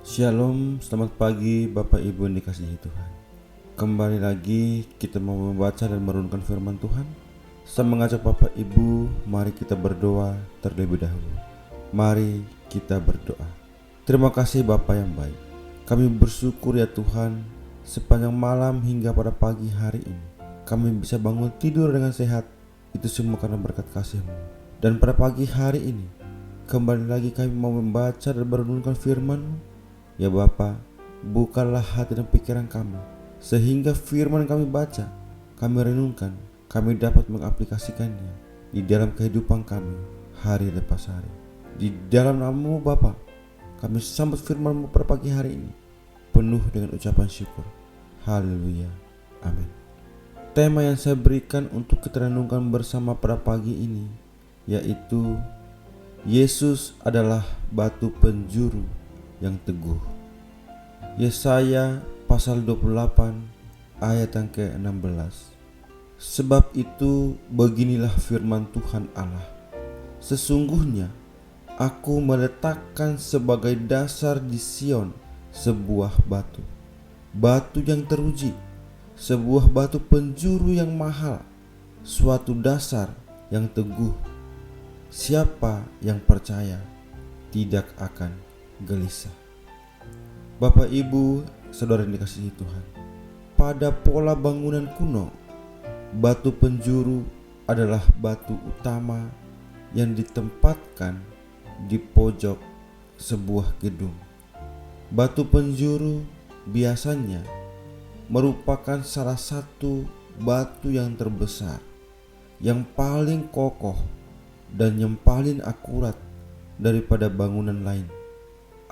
Shalom, selamat pagi Bapak Ibu yang dikasihi Tuhan. Kembali lagi kita mau membaca dan merenungkan firman Tuhan. Saya mengajak Bapak Ibu, mari kita berdoa terlebih dahulu. Mari kita berdoa. Terima kasih Bapa yang baik. Kami bersyukur ya Tuhan, sepanjang malam hingga pada pagi hari ini kami bisa bangun tidur dengan sehat. Itu semua karena berkat kasih-Mu. Dan pada pagi hari ini kembali lagi kami mau membaca dan merenungkan firman-Mu. Ya Bapa, bukalah hati dan pikiran kami, sehingga firman kami baca, kami renungkan, kami dapat mengaplikasikannya di dalam kehidupan kami hari lepas hari. Di dalam nama-Mu Bapa, kami sambut firman-Mu pada pagi hari ini penuh dengan ucapan syukur. Haleluya, amin. Tema yang saya berikan untuk kita renungkan bersama pada pagi ini yaitu Yesus adalah batu penjuru yang teguh. Yesaya pasal 28 ayat yang ke-16. Sebab itu beginilah firman Tuhan Allah, sesungguhnya aku meletakkan sebagai dasar di Sion sebuah batu, batu yang teruji, sebuah batu penjuru yang mahal, suatu dasar yang teguh. Siapa yang percaya tidak akan gelisah. Bapak Ibu, saudara yang dikasihi Tuhan, pada pola bangunan kuno, batu penjuru adalah batu utama yang ditempatkan di pojok sebuah gedung. Batu penjuru biasanya merupakan salah satu batu yang terbesar, yang paling kokoh, dan yang paling akurat daripada bangunan lain.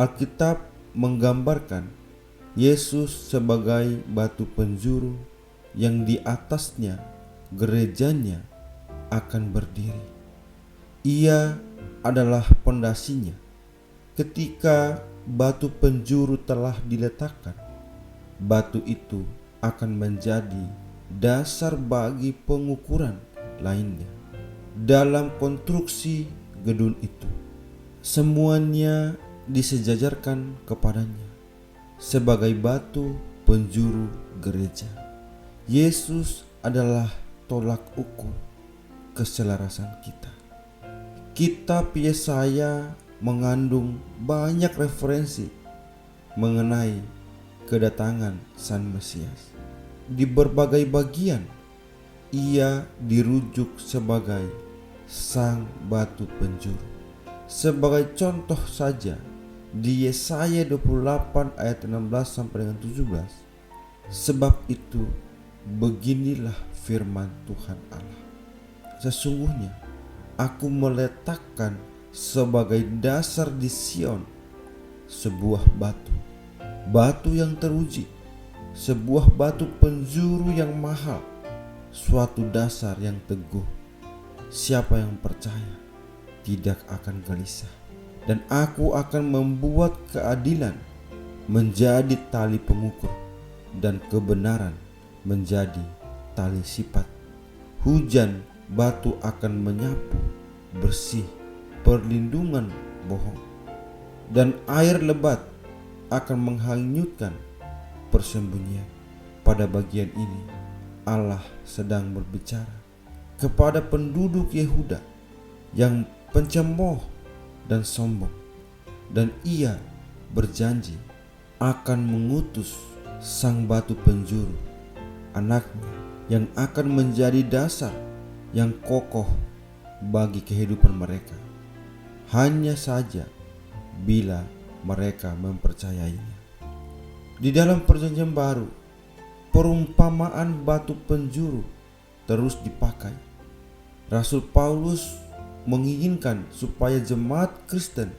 Alkitab menggambarkan Yesus sebagai batu penjuru yang di atasnya gerejanya akan berdiri. Ia adalah pondasinya. Ketika batu penjuru telah diletakkan, batu itu akan menjadi dasar bagi pengukuran lainnya. Dalam konstruksi gedung itu, semuanya disejajarkan kepadanya sebagai batu penjuru gereja. Yesus adalah tolak ukur keselarasan kita. Kitab Yesaya mengandung banyak referensi mengenai kedatangan Sang Mesias. Di berbagai bagian ia dirujuk sebagai sang batu penjuru. Sebagai contoh saja, di Yesaya 28 ayat 16 sampai dengan 17. Sebab itu beginilah firman Tuhan Allah, sesungguhnya aku meletakkan sebagai dasar di Sion sebuah batu, batu yang teruji, sebuah batu penjuru yang mahal, suatu dasar yang teguh. Siapa yang percaya tidak akan gelisah, dan aku akan membuat keadilan menjadi tali pengukur dan kebenaran menjadi tali sipat. Hujan batu akan menyapu bersih perlindungan bohong, dan air lebat akan menghanyutkan persembunyian. Pada bagian ini Allah sedang berbicara kepada penduduk Yehuda yang pencemooh dan sombong, dan ia berjanji akan mengutus sang batu penjuru, anaknya, yang akan menjadi dasar yang kokoh bagi kehidupan mereka, hanya saja bila mereka mempercayainya. Di dalam perjanjian baru, perumpamaan batu penjuru terus dipakai. Rasul Paulus menginginkan supaya jemaat Kristen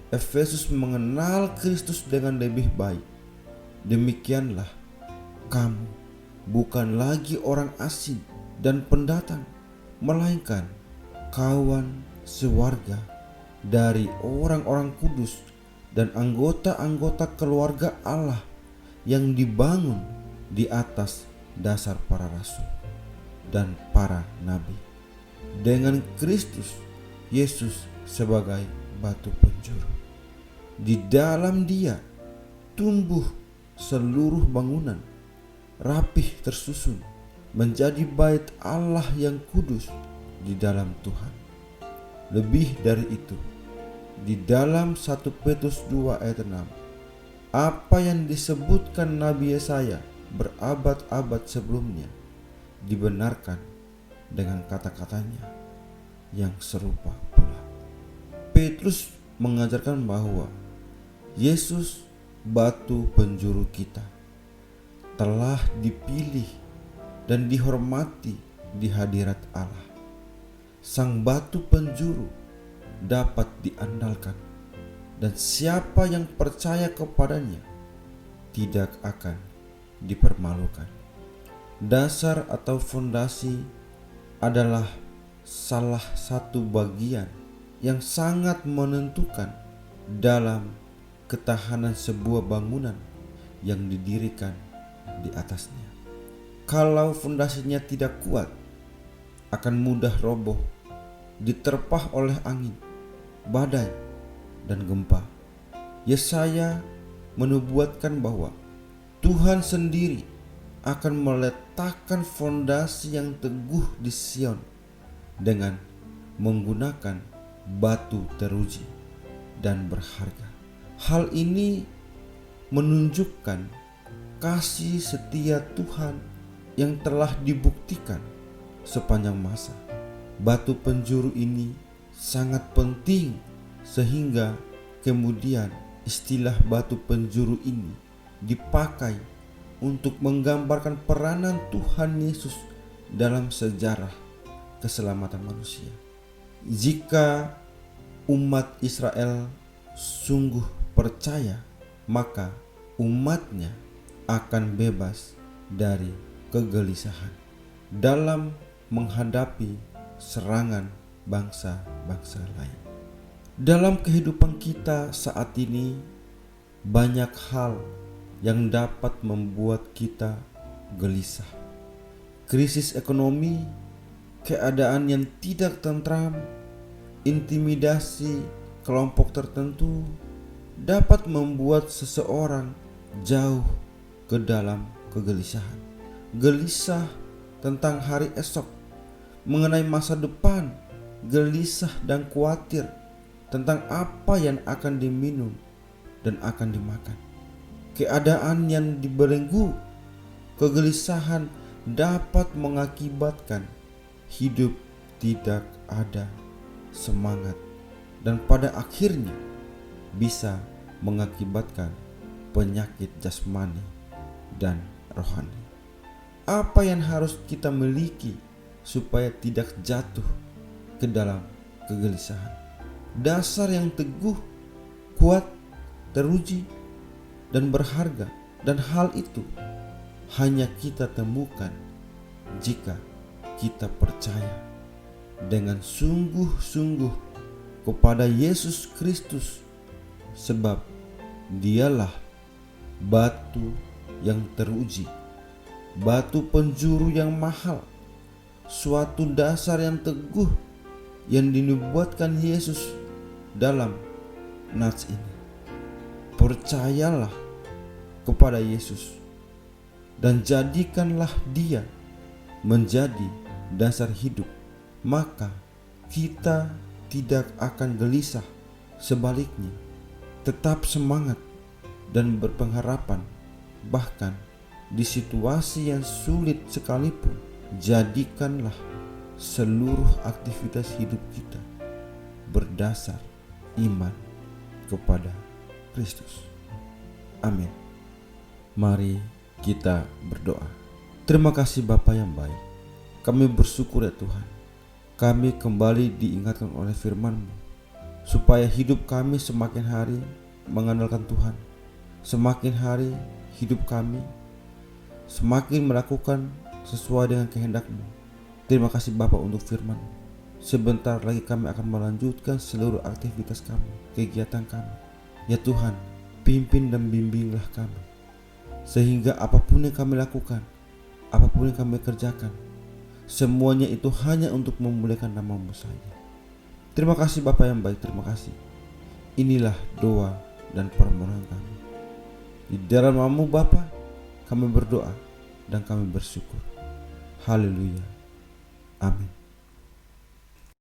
Efesus mengenal Kristus dengan lebih baik. Demikianlah, kamu bukan lagi orang asing dan pendatang, melainkan kawan sewarga dari orang-orang kudus dan anggota-anggota keluarga Allah yang dibangun di atas dasar para rasul dan para nabi, dengan Kristus Yesus sebagai batu penjuru. Di dalam Dia tumbuh seluruh bangunan rapih tersusun menjadi bait Allah yang kudus di dalam Tuhan. Lebih dari itu, di dalam 1 Petrus 2 ayat 6, apa yang disebutkan Nabi Yesaya berabad-abad sebelumnya dibenarkan dengan kata-katanya yang serupa pula. Petrus mengajarkan bahwa Yesus, batu penjuru kita, telah dipilih dan dihormati di hadirat Allah. Sang batu penjuru dapat diandalkan, dan siapa yang percaya kepadanya tidak akan dipermalukan. Dasar atau fondasi adalah salah satu bagian yang sangat menentukan dalam ketahanan sebuah bangunan yang didirikan di atasnya. Kalau fondasinya tidak kuat, akan mudah roboh, diterpah oleh angin, badai, dan gempa. Yesaya menubuatkan bahwa Tuhan sendiri akan meletakkan fondasi yang teguh di Sion dengan menggunakan batu teruji dan berharga. Hal ini menunjukkan kasih setia Tuhan yang telah dibuktikan sepanjang masa. Batu penjuru ini sangat penting sehingga kemudian istilah batu penjuru ini dipakai untuk menggambarkan peranan Tuhan Yesus dalam sejarah keselamatan manusia. Jika umat Israel sungguh percaya, maka umatnya akan bebas dari kegelisahan dalam menghadapi serangan bangsa-bangsa lain. Dalam kehidupan kita saat ini, banyak hal yang dapat membuat kita gelisah. Krisis ekonomi, keadaan yang tidak tentram, intimidasi kelompok tertentu dapat membuat seseorang jauh ke dalam kegelisahan. Gelisah tentang hari esok, mengenai masa depan, gelisah dan khawatir tentang apa yang akan diminum dan akan dimakan. Keadaan yang dibelenggu, kegelisahan dapat mengakibatkan hidup tidak ada semangat dan pada akhirnya bisa mengakibatkan penyakit jasmani dan rohani. Apa yang harus kita miliki supaya tidak jatuh ke dalam kegelisahan? Dasar yang teguh, kuat, teruji, dan berharga. Dan hal itu hanya kita temukan jika kita percaya dengan sungguh-sungguh kepada Yesus Kristus, sebab Dialah batu yang teruji, batu penjuru yang mahal, suatu dasar yang teguh yang dinubuatkan Yesus dalam nats ini. Percayalah kepada Yesus dan jadikanlah Dia menjadi dasar hidup, maka kita tidak akan gelisah. Sebaliknya, tetap semangat dan berpengharapan. Bahkan di situasi yang sulit sekalipun, jadikanlah seluruh aktivitas hidup kita berdasar iman kepada Kristus. Amin. Mari kita berdoa. Terima kasih Bapa yang baik. Kami bersyukur ya Tuhan, kami kembali diingatkan oleh firman-Mu supaya hidup kami semakin hari mengandalkan Tuhan. Semakin hari hidup kami semakin melakukan sesuai dengan kehendak-Mu. Terima kasih Bapa untuk firman-Mu. Sebentar lagi kami akan melanjutkan seluruh aktivitas kami, kegiatan kami. Ya Tuhan, pimpin dan bimbinglah kami, sehingga apapun yang kami lakukan, apapun yang kami kerjakan, semuanya itu hanya untuk memuliakan nama-Mu saja. Terima kasih Bapa yang baik, terima kasih. Inilah doa dan permohonan kami Di dalam nama-Mu Bapa, kami berdoa dan kami bersyukur. Haleluya. Amin.